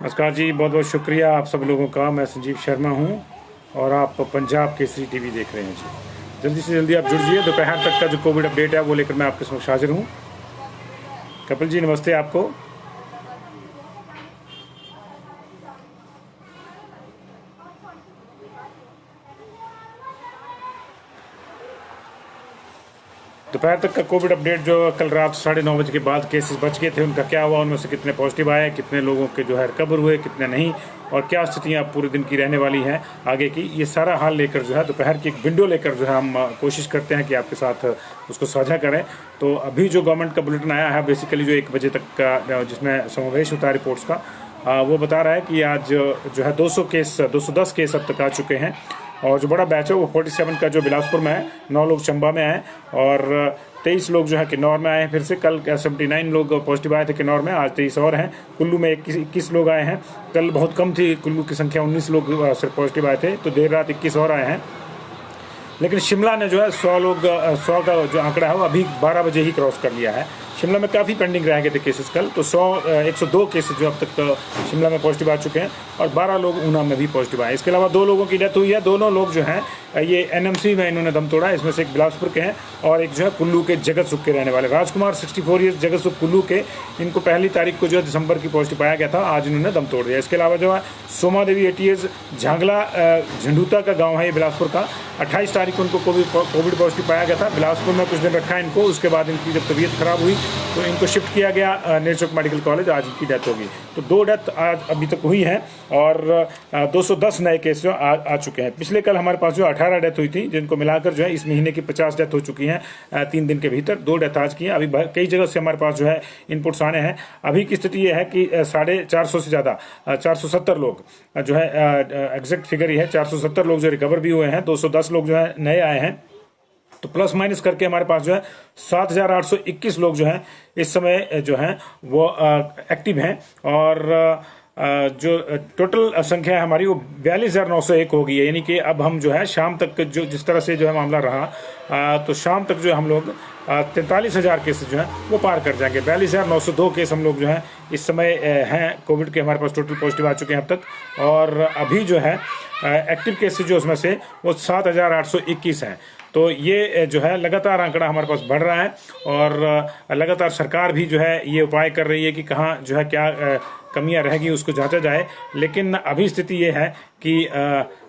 नमस्कार जी, बहुत बहुत शुक्रिया आप सब लोगों का। मैं संजीव शर्मा हूं और आप पंजाब केसरी टीवी देख रहे हैं जी। जल्दी से जल्दी आप जुड़िए। दोपहर तक का जो कोविड अपडेट है वो लेकर मैं आपके समक्ष हाजिर हूं। कपिल जी, नमस्ते आपको। दोपहर तक का कोविड अपडेट जो कल रात 9:30 के बाद केसेस बच गए थे, उनका क्या हुआ, उनमें से कितने पॉजिटिव आए, कितने लोगों के जो है रिकवर हुए, कितने नहीं, और क्या स्थितियां पूरे दिन की रहने वाली हैं आगे की, ये सारा हाल लेकर जो है दोपहर की एक विंडो लेकर जो है हम कोशिश करते हैं कि आपके साथ उसको साझा करें। तो अभी जो गवर्नमेंट का बुलेटिन आया है बेसिकली जो 1 बजे तक का जिसमें समावेश होता है रिपोर्ट्स का, वो बता रहा है कि आज जो है 210 केस अब तक आ चुके हैं। और जो बड़ा बैच है वो 47 का जो बिलासपुर में है, 9 लोग चंबा में आए और 23 लोग जो है किन्नौर में आए हैं। फिर से कल 79 लोग पॉजिटिव आए थे किन्नौर में, आज 23 और हैं। कुल्लू में 21 लोग आए हैं। कल बहुत कम थी कुल्लू की संख्या, 19 लोग सिर्फ पॉजिटिव आए थे, तो देर रात 21 और आए हैं। लेकिन शिमला ने जो है 100 का जो आंकड़ा है वो अभी 12 बजे ही क्रॉस कर लिया है। शिमला में काफ़ी पेंडिंग रह गए थे केसेस कल, तो 102 केसेस जो अब तक शिमला में पॉजिटिव आ चुके हैं और 12 लोग ऊना में भी पॉजिटिव आए। इसके अलावा 2 लोगों की डेथ हुई है। दोनों लोग जो हैं ये एनएमसी में इन्होंने दम तोड़ा। इसमें से एक बिलासपुर के हैं और एक जो है कुल्लू के जगत सुख के रहने वाले राजकुमार 64 ईयर्स जगत सुख कुल्लू के। इनको पहली तारीख को जो है दिसंबर की पॉजिटिव पाया गया था, आज इन्होंने दम तोड़ दिया। इसके अलावा जो है सोमा देवी 80 ईयर्स झांगला झंडूता का गाँव है ये बिलासपुर का। 28 तारीख को उनको कोविड पॉजिटिव पाया गया था। बिलासपुर में कुछ दिन रखा इनको, उसके बाद इनकी जब तबीयत खराब हुई तो इनको शिफ्ट किया गया नेचुरल मेडिकल कॉलेज। आज इनकी डेथ होगी। तो 2 डेथ आज अभी तक हुई हैं और 210 नए केस जो आ चुके हैं। पिछले कल हमारे पास जो 18 डेथ हुई थी, जिनको मिलाकर जो है इस महीने की 50 डेथ हो चुकी हैं 3 दिन के भीतर। 2 डेथ आज की हैं। अभी कई जगह से हमारे पास जो है इनपुट्स आने हैं। अभी की स्थिति ये है कि 450 से ज़्यादा 470 लोग जो है एग्जैक्ट फिगर ही है, 470 लोग जो रिकवर भी हुए हैं। 210 लोग जो है नए आए हैं। तो प्लस माइनस करके हमारे पास जो है 7,821 लोग जो हैं इस समय जो हैं वो एक्टिव हैं और जो टोटल संख्या है हमारी वो 42,901 हो गई है। यानी कि अब हम जो है शाम तक जो जिस तरह से जो है मामला रहा तो शाम तक जो है हम लोग 43,000 केसेस जो हैं वो पार कर जाएंगे। 42,902 केस हम लोग जो हैं इस समय हैं कोविड के हमारे पास टोटल पॉजिटिव आ चुके हैं अब तक। और अभी जो है एक्टिव केसेस जो उसमें से वो 7,821 हैं। तो ये जो है लगातार आंकड़ा हमारे पास बढ़ रहा है और लगातार सरकार भी जो है ये उपाय कर रही है कि कहाँ जो है क्या कमियां रहेगी उसको जांचा जाए। लेकिन अभी स्थिति ये है कि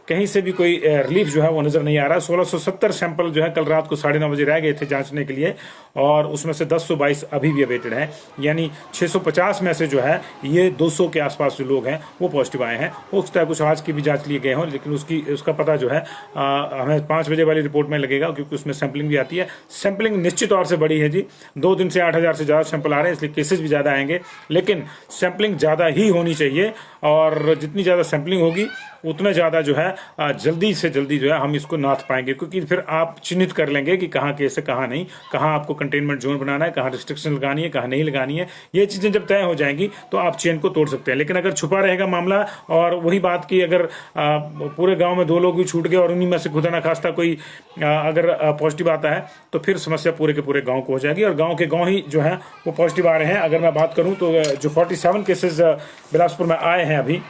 कहीं से भी कोई रिलीफ जो है वो नज़र नहीं आ रहा। 1670 सैंपल जो है कल रात को 9:30 बजे रह गए थे जांचने के लिए और उसमें से 1022 अभी भी अवेटेड हैं। यानी 650 में से जो है ये 200 के आसपास जो लोग हैं वो पॉजिटिव आए हैं। हो सकता है कुछ आज की भी जांच लिए गए हों, लेकिन उसका पता जो है हमें 5 बजे वाली रिपोर्ट में लगेगा, क्योंकि उसमें सैंपलिंग भी आती है। सैंपलिंग निश्चित तौर से बड़ी है जी। 2 दिन से 8,000 से ज़्यादा सैंपल आ रहे हैं, इसलिए केसेस भी ज़्यादा आएंगे। लेकिन सैंपलिंग ज़्यादा ही होनी चाहिए और जितनी ज़्यादा सैंपलिंग होगी उतना ज़्यादा जो है जल्दी से जल्दी जो है हम इसको नाथ पाएंगे, क्योंकि फिर आप चिन्हित कर लेंगे कि कहाँ केस है कहाँ नहीं, कहाँ आपको कंटेनमेंट जोन बनाना है, कहाँ रिस्ट्रिक्शन लगानी है, कहाँ नहीं लगानी है। ये चीज़ें जब तय हो जाएंगी तो आप चेन को तोड़ सकते हैं। लेकिन अगर छुपा रहेगा मामला और वही बात की अगर पूरे गाँव में 2 लोग भी छूट गए और उन्हीं में से खुदा ना खास्ता कोई अगर पॉजिटिव आता है तो फिर समस्या पूरे के पूरे गाँव को हो जाएगी और गाँव के गाँव ही जो है वो पॉजिटिव आ रहे हैं। अगर मैं बात करूँ तो जो 47 केसेज बिलासपुर में आए हैं अभी,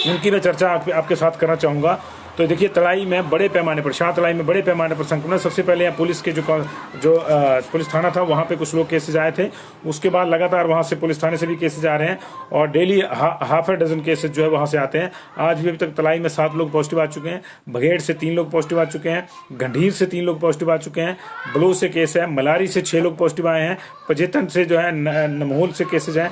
उनकी मैं चर्चा आपके साथ करना चाहूँगा। तो देखिए तलाई में बड़े पैमाने पर, शाह तलाई में बड़े पैमाने पर संक्रमण। सबसे पहले यहाँ पुलिस के जो पुलिस थाना था वहाँ पे कुछ लोग केसेज आए थे। उसके बाद लगातार वहाँ से पुलिस थाने से भी केसेज आ रहे हैं और daily half a dozen cases जो है वहाँ से आते हैं। आज भी अभी तक तलाई में 7 लोग पॉजिटिव आ चुके हैं, बघेड़ से 3 लोग पॉजिटिव आ चुके हैं, गंभीर से 3 लोग पॉजिटिव आ चुके हैं, बलू से केस है, मलारी से 6 लोग पॉजिटिव आए हैं, पजेतन से जो है नमहोल से केसेज हैं,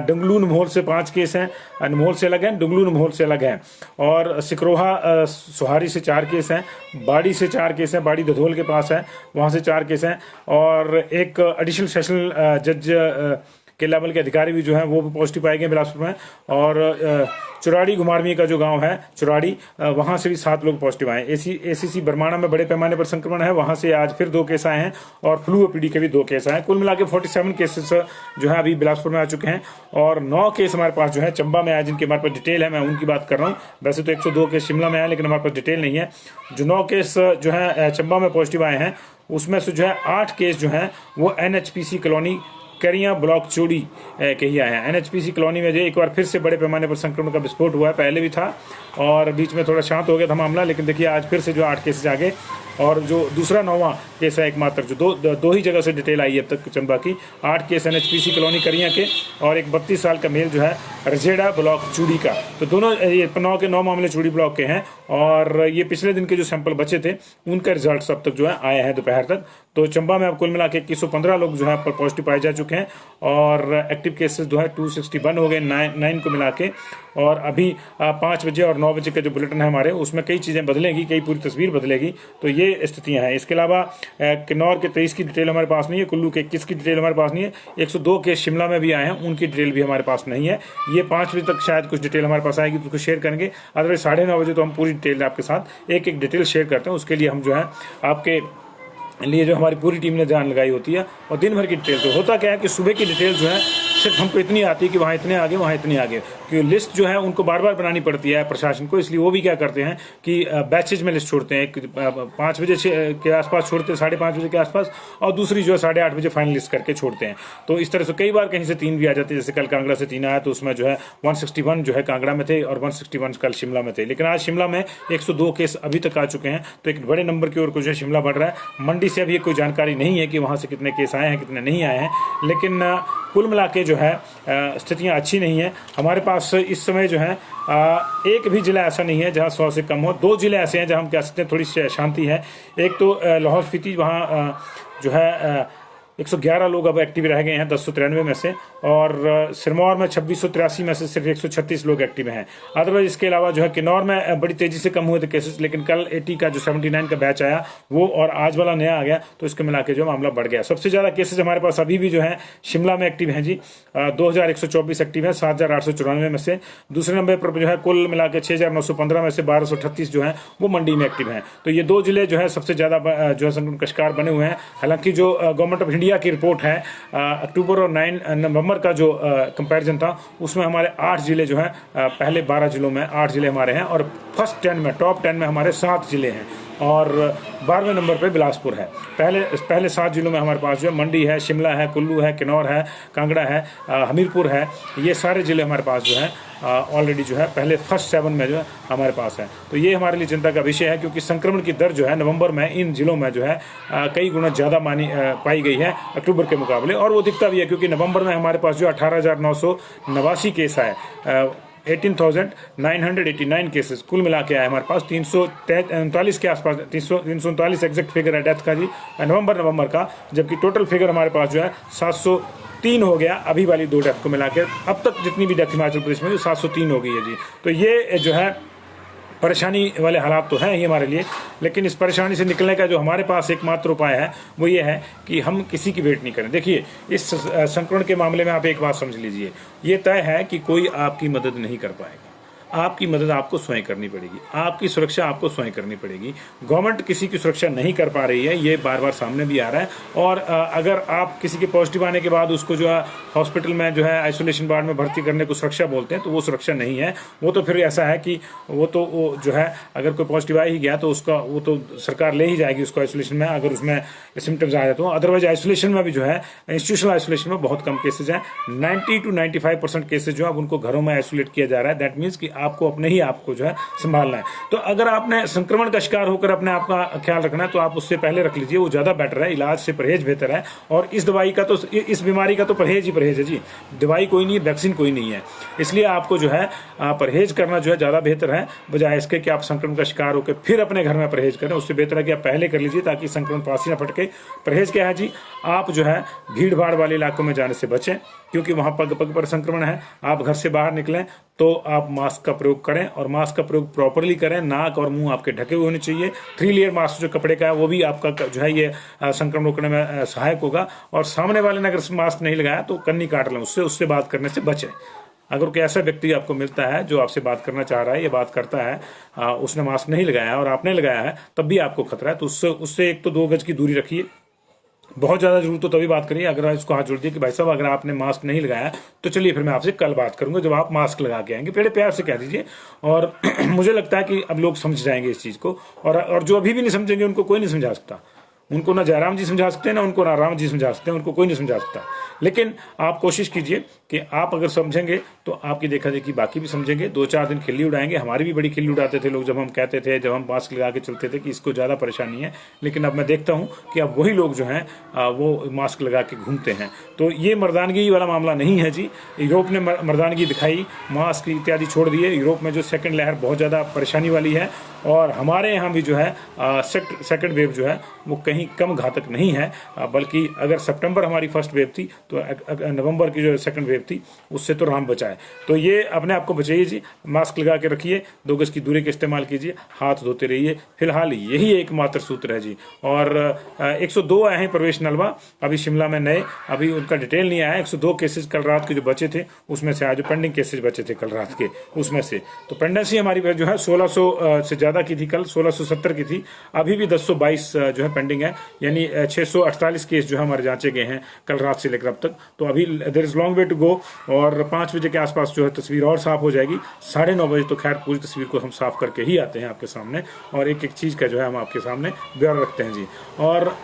डंगलू नमहोल से 5 केस हैं, नमहोल से अलग हैं, डंगलू नमहोल से अलग हैं, और सिकरोहा सुहारी से 4 केस हैं, बाड़ी से 4 केस हैं, बाड़ी धधोल के पास है वहाँ से 4 केस हैं, और एक एडिशनल सेशनल जज के लेवल के अधिकारी भी जो हैं वो भी पॉजिटिव पाए गए बिलासपुर में। और चुराड़ी घुमारवी का जो गांव है चुराड़ी, वहाँ से भी 7 लोग पॉजिटिव आए। एसीसी बरमाणा में बड़े पैमाने पर संक्रमण है, वहाँ से आज फिर 2 केस आए हैं और फ्लू ओपीडी के भी 2 केस आए हैं। कुल मिला के 47 केसेस जो है अभी बिलासपुर में आ चुके हैं और 9 केस हमारे पास जो है चंबा में आए, जिनके हमारे पास डिटेल है, मैं उनकी बात कर रहा हूँ। वैसे तो 102 केस शिमला में आए, लेकिन हमारे पास डिटेल नहीं है। जो 9 केस जो है चंबा में पॉजिटिव आए हैं उसमें से जो है 8 केस जो हैं वो NHPC कॉलोनी करिया ब्लॉक चूड़ी के ही आए हैं। एनएचपीसी कॉलोनी में जो एक बार फिर से बड़े पैमाने पर संक्रमण का विस्फोट हुआ है, पहले भी था और बीच में थोड़ा शांत हो गया था मामला, लेकिन देखिए आज फिर से जो 8 केसेज आ गए और जो दूसरा 9वां केस है एकमात्र जो दो ही जगह से डिटेल आई है अब तक चंबा की। 8 केस एनएचपीसी कॉलोनी करिया के और एक 32 साल का मेल जो है रजेड़ा ब्लॉक चूड़ी का। तो दोनों ये 9 मामले चूड़ी ब्लॉक के हैं और ये पिछले दिन के जो सैंपल बचे थे उनका रिजल्ट अब तक जो है आए हैं दोपहर तक। तो चंबा में अब कुल मिला के 2115 लोग जो है पर पॉजिटिव पाए जा चुके हैं और एक्टिव केसेस जो है 261 हो गए 9 को मिला के। और अभी 5 बजे और 9 बजे के जो बुलेटिन है हमारे उसमें कई चीज़ें बदलेगी, कई पूरी तस्वीर बदलेगी। तो ये स्थितियां हैं। इसके अलावा किन्नौर के 23 की डिटेल हमारे पास नहीं है, कुल्लू के 21 की डिटेल हमारे पास नहीं है, 102 केस शिमला में भी आए हैं उनकी डिटेल भी हमारे पास नहीं है। ये 5 बजे तक शायद कुछ डिटेल हमारे पास आएगी तो उसको शेयर करेंगे, अदरवाइज 9:30 बजे तो हम पूरी डिटेल आपके साथ एक एक डिटेल शेयर करते हैं। उसके लिए हम जो है आपके लिए जो हमारी पूरी टीम ने जान लगाई होती है और दिन भर की डिटेल। तो होता क्या है कि सुबह की डिटेल जो है सिर्फ हमको इतनी आती है कि वहाँ इतने आगे वहाँ इतने आगे, क्योंकि लिस्ट जो है उनको बार बार बनानी पड़ती है प्रशासन को। इसलिए वो भी क्या करते हैं कि बैचेज में लिस्ट छोड़ते हैं, 5 बजे के आसपास छोड़ते हैं, 5:30 बजे के आसपास, और दूसरी जो है 8:30 बजे फाइनल लिस्ट करके छोड़ते हैं। तो इस तरह से कई बार कहीं से 3 भी आ जाते हैं, जैसे कल कांगड़ा से 3 आया तो उसमें जो है 161 जो है कांगड़ा में थे और 161 कल शिमला में थे। लेकिन आज शिमला में 102 केस अभी तक आ चुके हैं, तो एक बड़े नंबर की ओर जो है शिमला बढ़ रहा है। मंडी से अभी कोई जानकारी नहीं है कि वहाँ से कितने केस आए हैं कितने नहीं आए हैं, लेकिन कुल मिला के जो है स्थितियाँ अच्छी नहीं है। हमारे पास इस समय जो है एक भी जिला ऐसा नहीं है जहाँ 100 से कम हो। 2 जिले ऐसे हैं जहाँ हम कह सकते हैं थोड़ी शांति है। एक तो लाहौल स्पीति, वहाँ जो है 111 लोग अब एक्टिव रह गए हैं 1093 में से, और सिरमौर में 2683 में से सिर्फ 136 लोग एक्टिव हैं। अदरवाइज इसके अलावा जो है किन्नौर में बड़ी तेजी से कम हुए थे केसेस, लेकिन कल 80 का जो 79 का बैच आया वो और आज वाला नया आ गया, तो इसके मिला के जो मामला बढ़ गया। सबसे ज़्यादा केसेज हमारे पास अभी भी जो है शिमला में एक्टिव हैं जी, 2124 एक्टिव है 7894 में से। दूसरे नंबर पर जो है कुल मिला के 6915 में से 1238 जो है वो मंडी में एक्टिव हैं। तो ये 2 जिले जो है सबसे ज़्यादा जो है संक्रमण का शिकार बने हुए हैं। हालांकि जो गवर्नमेंट ऑफ इंडिया की रिपोर्ट है अक्टूबर और 9 नवंबर का जो कंपैरिजन था उसमें हमारे 8 जिले जो हैं, पहले 12 जिलों में 8 जिले हमारे हैं और फर्स्ट 10 में टॉप 10 में हमारे 7 जिले हैं और 12वें नंबर पे बिलासपुर है। पहले 7 जिलों में हमारे पास जो है मंडी है, शिमला है, कुल्लू है, किन्नौर है, कांगड़ा है, हमीरपुर है। ये सारे जिले हमारे पास जो है ऑलरेडी जो है पहले फर्स्ट 7 में जो है हमारे पास है। तो ये हमारे लिए चिंता का विषय है, क्योंकि संक्रमण की दर जो है नवंबर में इन जिलों में जो है कई गुना ज़्यादा पाई गई है अक्टूबर के मुकाबले। और वो दिखता भी है, क्योंकि नवंबर में हमारे पास जो 18,989 केस आए, 18,989 केसेस कुल मिला के आए हमारे पास। 339 के आसपास, 339 एग्जैक्ट फिगर है डेथ का जी नवंबर का, जबकि टोटल फिगर हमारे पास जो है 703 हो गया अभी वाली 2 डेथ को मिला के। अब तक जितनी भी डेथ हिमाचल प्रदेश में 703 हो गई है जी। तो ये जो है परेशानी वाले हालात तो हैं ही हमारे लिए, लेकिन इस परेशानी से निकलने का जो हमारे पास एकमात्र उपाय है वो ये है कि हम किसी की वेट नहीं करें। देखिए, इस संक्रमण के मामले में आप एक बात समझ लीजिए, ये तय है कि कोई आपकी मदद नहीं कर पाएगा। आपकी मदद आपको स्वयं करनी पड़ेगी, आपकी सुरक्षा आपको स्वयं करनी पड़ेगी। गवर्नमेंट किसी की सुरक्षा नहीं कर पा रही है, ये बार बार सामने भी आ रहा है। और अगर आप किसी के पॉजिटिव आने के बाद उसको जो है हॉस्पिटल में जो है आइसोलेशन वार्ड में भर्ती करने को सुरक्षा बोलते हैं, तो वो सुरक्षा नहीं है। वो तो फिर ऐसा है कि वो जो है अगर कोई पॉजिटिव आ ही गया तो उसका वो तो सरकार ले ही जाएगी उसको आइसोलेशन में, अगर उसमें सिम्टम्स आ जाते हो। अदरवाइज आइसोलेशन में भी जो है इंस्टीट्यूशनल आइसोलेशन में बहुत कम केसेज हैं। 90 to 95% केसेज जो है अब उनको घरों में आइसोलेट किया जा रहा है। दैट मीन्स कि आपको अपने ही आपको जो है संभालना है। तो अगर आपने संक्रमण का शिकार होकर अपने आप का ख्याल रखना है तो आप उससे पहले रख लीजिए, वो ज्यादा बेटर है। इलाज से परहेज बेहतर है। और इस दवाई का तो, इस बीमारी का तो परहेज ही परहेज है जी, दवाई कोई नहीं है, वैक्सीन कोई नहीं है। इसलिए आपको जो है परहेज करना जो है ज्यादा बेहतर है, बजाय इसके कि आप संक्रमण का शिकार होकर फिर अपने घर में परहेज करें। उससे बेहतर है कि आप पहले कर लीजिए ताकि संक्रमण पास ही ना फटके। परहेज क्या है जी, आप जो है भीड़ भाड़ वाले इलाकों में जाने से बचें, क्योंकि वहां पग पग पर संक्रमण है। आप घर से बाहर निकलें तो आप मास्क का प्रयोग करें, और मास्क का प्रयोग प्रॉपरली करें। नाक और मुंह आपके ढके हुए होने चाहिए। 3 लेयर मास्क जो कपड़े का है वो भी आपका जो है ये संक्रमण रोकने में सहायक होगा। और सामने वाले ने अगर मास्क नहीं लगाया तो कन्नी काट लें, उससे बात करने से बचें। अगर कोई ऐसा व्यक्ति आपको मिलता है जो आपसे बात करना चाह रहा है, ये बात करता है, उसने मास्क नहीं लगाया और आपने लगाया है, तब भी आपको खतरा है, तो उससे एक तो 2 गज की दूरी रखिए। बहुत ज़्यादा जरूरत हो तभी बात करिए। अगर इसको हाथ जोड़ दिए कि भाई साहब अगर आपने मास्क नहीं लगाया तो चलिए फिर मैं आपसे कल बात करूंगा जब आप मास्क लगा के आएंगे, बड़े प्यार से कह दीजिए। और मुझे लगता है कि अब लोग समझ जाएंगे इस चीज़ को, और जो अभी भी नहीं समझेंगे उनको कोई नहीं समझा सकता। उनको ना जयराम जी समझा सकते हैं, ना उनको ना राम जी समझा सकते हैं, उनको कोई नहीं समझा सकता। लेकिन आप कोशिश कीजिए कि आप अगर समझेंगे तो आपकी देखा देखी बाकी भी समझेंगे। 2-4 दिन खिल्ली उड़ाएंगे। हमारी भी बड़ी खिल्ली उड़ाते थे लोग जब हम कहते थे, जब हम मास्क लगा के चलते थे कि इसको ज़्यादा परेशानी है। लेकिन अब मैं देखता हूँ कि अब वही लोग जो हैं वो मास्क लगा के घूमते हैं। तो ये मर्दानगी वाला मामला नहीं है जी। यूरोप ने मर्दानगी दिखाई, मास्क इत्यादि छोड़ दिए। यूरोप में जो सेकंड लहर बहुत ज़्यादा परेशानी वाली है, और हमारे यहाँ भी जो है सेकंड वेव जो है वो कहीं कम घातक नहीं है। बल्कि अगर सितंबर हमारी फर्स्ट वेव थी तो नवंबर की जो सेकंड वेव थी उससे तो राम बचाए। तो ये अपने आप को बचाइए जी, मास्क लगा के रखिए, 2 गज की दूरी का इस्तेमाल कीजिए, हाथ धोते रहिए। फिलहाल यही एकमात्र सूत्र है जी। और 102 आए हैं प्रवेश नलवा अभी शिमला में नए, अभी उनका डिटेल नहीं आया। 102 केसेज कल रात के जो बचे थे उसमें से, आज जो पेंडिंग केसेज बचे थे कल रात के उसमें से, तो पेंडेंसी हमारी जो है 1600 से ज़्यादा की थी, कल 1670 की थी। अभी भी 1022 जो है पेंडिंग है, यानी 648 केस जो है हमारे जांचे गए हैं कल रात से लेकर अब तक। तो अभी there is long way to go, और 5 बजे के आसपास जो है तस्वीर और साफ हो जाएगी। 9:30 बजे तो खैर पूरी तस्वीर को हम साफ करके ही आते हैं आपके सामने, और एक एक चीज़ का जो है हम आपके सामने ब्यौरा रखते हैं जी। और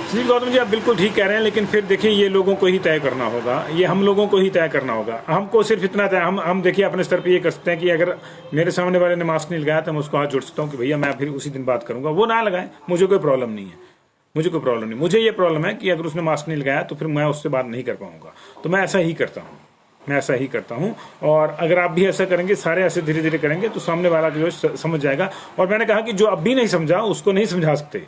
सुनील गौतम जी, आप बिल्कुल ठीक कह रहे हैं, लेकिन फिर देखिए ये लोगों को ही तय करना होगा, ये हम लोगों को ही तय करना होगा। हमको सिर्फ इतना तय, हम देखिए अपने स्तर पे ये कर सकते हैं कि अगर मेरे सामने वाले ने मास्क नहीं लगाया तो मैं उसको हाथ जोड़ सकता हूँ कि भैया मैं फिर उसी दिन बात करूंगा, वो ना लगाए, मुझे कोई प्रॉब्लम नहीं है। मुझे कोई प्रॉब्लम नहीं, मुझे ये प्रॉब्लम है कि अगर उसने मास्क नहीं लगाया तो फिर मैं उससे बात नहीं कर पाऊंगा। तो मैं ऐसा ही करता हूँ, मैं ऐसा ही करता हूँ। और अगर आप भी ऐसा करेंगे, सारे ऐसे धीरे धीरे करेंगे तो सामने वाला जो समझ जाएगा। और मैंने कहा कि जो अब भी नहीं समझा उसको नहीं समझा सकते,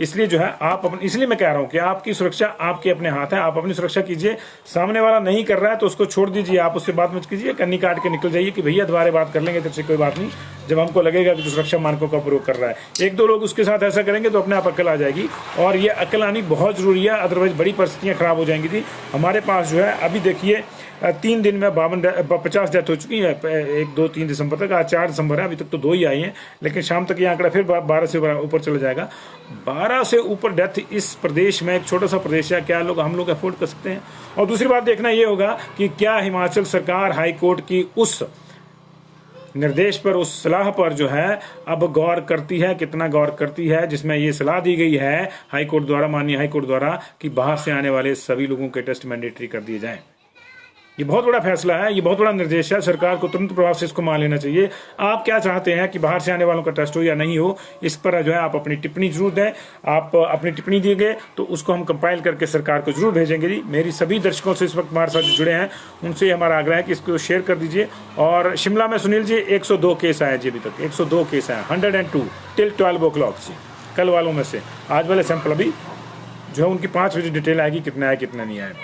इसलिए जो है आप अपने, इसलिए मैं कह रहा हूं कि आपकी सुरक्षा आपके अपने हाथ है, आप अपनी सुरक्षा कीजिए। सामने वाला नहीं कर रहा है तो उसको छोड़ दीजिए, आप उससे बात मत कीजिए, कन्नी काट के निकल जाइए कि भैया दोबारा बात कर लेंगे, तुझसे कोई बात नहीं। जब हमको लगेगा कि जो सुरक्षा मानकों का प्रयोग कर रहा है, 1-2 लोग उसके साथ ऐसा करेंगे तो अपने आप अकल आ जाएगी। और ये अकल आनी बहुत जरूरी है, अदरवाइज बड़ी परिस्थितियां खराब हो जाएंगी थी। हमारे पास जो है अभी देखिए 3 दिन में 50 डेथ हो चुकी है, 1, 2, 3 दिसंबर तक। आज 4 दिसंबर है, अभी तक तो 2 ही आई हैं, लेकिन शाम तक ये आंकड़ा फिर 12 से ऊपर चला जाएगा। 12 से ऊपर डेथ इस प्रदेश में, एक छोटा सा प्रदेश है, क्या हम लोग अफोर्ड कर सकते हैं? और दूसरी बात देखना ये होगा कि क्या हिमाचल सरकार हाई कोर्ट की उस निर्देश पर, उस सलाह पर जो है अब गौर करती है, कितना गौर करती है, जिसमें ये सलाह दी गई है हाई कोर्ट द्वारा, माननीय हाई कोर्ट द्वारा, कि बाहर से आने वाले सभी लोगों के टेस्ट मैंडेटरी कर दिए जाएं। ये बहुत बड़ा फैसला है, ये बहुत बड़ा निर्देश है, सरकार को तुरंत प्रभाव से इसको मान लेना चाहिए। आप क्या चाहते हैं कि बाहर से आने वालों का टेस्ट हो या नहीं हो, इस पर जो है आप अपनी टिप्पणी जरूर दें। आप अपनी टिप्पणी दिएंगे तो उसको हम कंपाइल करके सरकार को जरूर भेजेंगे जी। मेरी सभी दर्शकों से इस वक्त हमारे साथ जुड़े हैं, उनसे हमारा आग्रह है कि इसको शेयर कर दीजिए। और शिमला में सुनील जी 102 केस आए जी, अभी तक 102 केस आए, 102 टिल 12 o'clock जी, कल वालों में से। आज वाले सैंपल अभी जो है उनकी 5 बजे डिटेल आएगी, कितने आए कितने नहीं आए।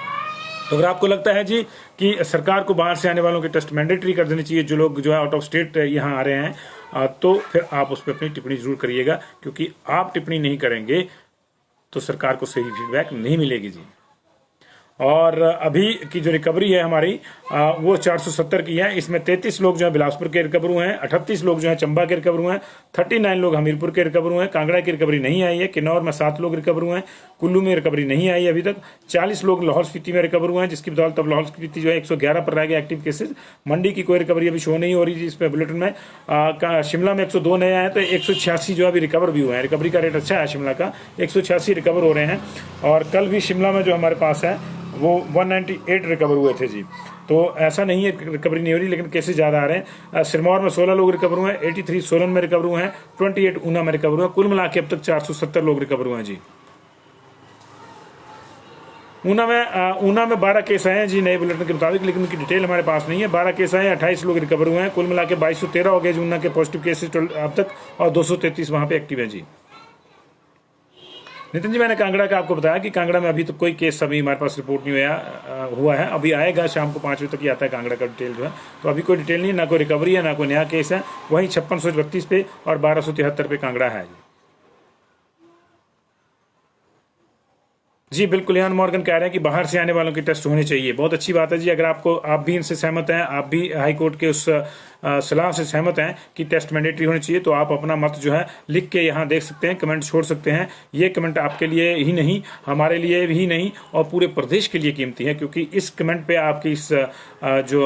तो अगर आपको लगता है जी कि सरकार को बाहर से आने वालों के टेस्ट मैंडेटरी कर देनी चाहिए, जो लोग जो है आउट ऑफ स्टेट यहाँ आ रहे हैं, तो फिर आप उस पर अपनी टिप्पणी जरूर करिएगा, क्योंकि आप टिप्पणी नहीं करेंगे तो सरकार को सही फीडबैक नहीं मिलेगी जी। और अभी की जो रिकवरी है हमारी वो 470 की है। इसमें 33 लोग जो है बिलासपुर के रिकवर हुए हैं, 38 लोग जो है चंबा के रिकवर हुए हैं, 39 लोग हमीरपुर के रिकवर हुए हैं, कांगड़ा की रिकवरी नहीं आई है, किन्नौर में 7 लोग रिकवर हुए हैं, कुल्लू में रिकवरी नहीं आई अभी तक, 40 लोग लाहौल स्पीति में रिकवर हुए हैं, जिसकी बदौलत अब लाहौल स्पीति जो है 111 पर रह गए एक्टिव केसेज। मंडी की कोई रिकवरी अभी शो नहीं हो रही जी इस पे बुलेटिन में। शिमला में 102 नए आए तो 186 जो अभी रिकवर भी हुए हैं। रिकवरी का रेट अच्छा है शिमला का, 186 रिकवर हो रहे हैं। और कल भी शिमला में जो हमारे पास है वो 198 रिकवर हुए थे जी। तो ऐसा नहीं है रिकवरी नहीं हो रही, लेकिन केसेस ज़्यादा आ रहे हैं। सिरमौर में 16 लोग रिकवर हुए हैं, 83 सोलन में रिकवर हुए हैं, 28 ऊना में रिकवर हुए हैं। कुल मिला के अब तक 470 लोग रिकवर हुए हैं जी। ऊना में 12 केस आए हैं जी नए बुलेटिन के मुताबिक, लेकिन उनकी डिटेल हमारे पास नहीं है। 12 केस आए हैं, 28 लोग रिकवर हुए हैं। कुल मिला के 2213 हो गए जी ऊना के पॉजिटिव केसेस अब तक, और 233 वहाँ पे एक्टिव है जी। नितिन जी, मैंने कांगड़ा का आपको बताया कि कांगड़ा में अभी तो कोई केस अभी हमारे पास रिपोर्ट नहीं हुआ है। अभी आएगा, शाम को 5 बजे तक ही आता है कांगड़ा का डिटेल जो है। तो अभी कोई डिटेल नहीं है, ना कोई रिकवरी है, ना कोई नया केस है। वहीं 5632 पे और 1273 पे कांगड़ा है जी। बिल्कुल, यान मॉर्गन कह रहे हैं कि बाहर से आने वालों के टेस्ट होने चाहिए। बहुत अच्छी बात है जी। अगर आप भी इनसे सहमत हैं, आप भी हाई कोर्ट के उस सलाह से सहमत हैं कि टेस्ट मैंडेटरी होनी चाहिए, तो आप अपना मत जो है लिख के यहाँ देख सकते हैं, कमेंट छोड़ सकते हैं। ये कमेंट आपके लिए ही नहीं, हमारे लिए भी नहीं, और पूरे प्रदेश के लिए कीमती है, क्योंकि इस कमेंट पे आपकी इस जो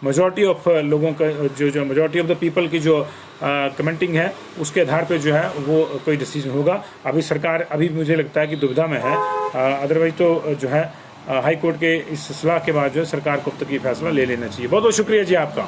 मेजॉरिटी ऑफ लोगों का जो मेजॉरिटी ऑफ द पीपल की जो कमेंटिंग है उसके आधार पे जो है वो कोई डिसीजन होगा। अभी सरकार अभी मुझे लगता है कि दुविधा में है, अदरवाइज तो जो है हाई कोर्ट के इस सलाह के बाद जो है सरकार को अब तक ये फैसला ले लेना चाहिए। बहुत बहुत शुक्रिया जी आपका।